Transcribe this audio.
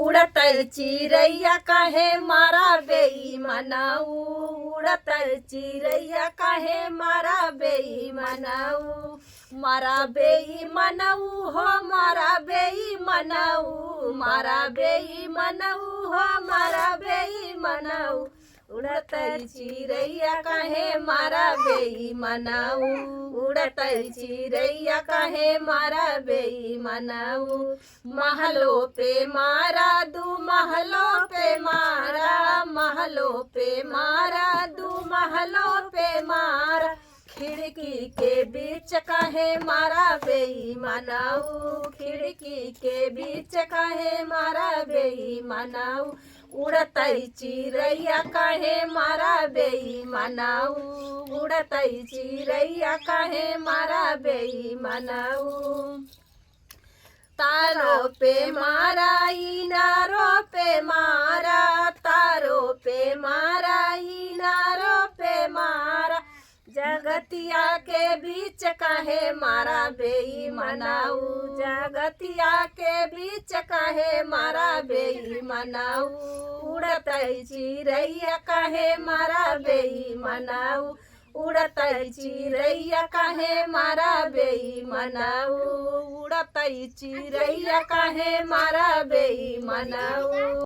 उड़त चिड़ैया काहे मारा बेईमानऊ, उड़त चिड़ैया काहे मारा बेईमानऊ, मारा बेईमानऊ हो मारा बेईमानऊ, मारा बेईमानऊ हो मारा बेईमानऊ, उड़त चिड़ैया काहे मारा बेईमानऊ, उड़त चिड़ैया काहे मारा बेईमानऊ, महलों पे मारा दू महलों पे मारा, महलों पे मारा दू महलों पे मारा, खिड़की के बीच काहे मारा बेईमानऊ, खिड़की के बीच काहे मारा बेईमानऊ, उड़त चिड़ैया काहे मारा बेईमानऊ, उड़त चिड़ैया काहे मारा बेईमानऊ, तारों पे मारा इनारों पे मारा, तारों पे मारा इनारों पे मारा, जगतिया के बीच काहे मारा बेईमानऊ, जगतिया के बीच काहे मारा बेईमानऊ, उड़त चिड़ैया काहे मारा बेईमानऊ, उड़त चिड़ैया काहे मारा बेईमानऊ, उड़त चिड़ैया काहे मारा बेईमानऊ।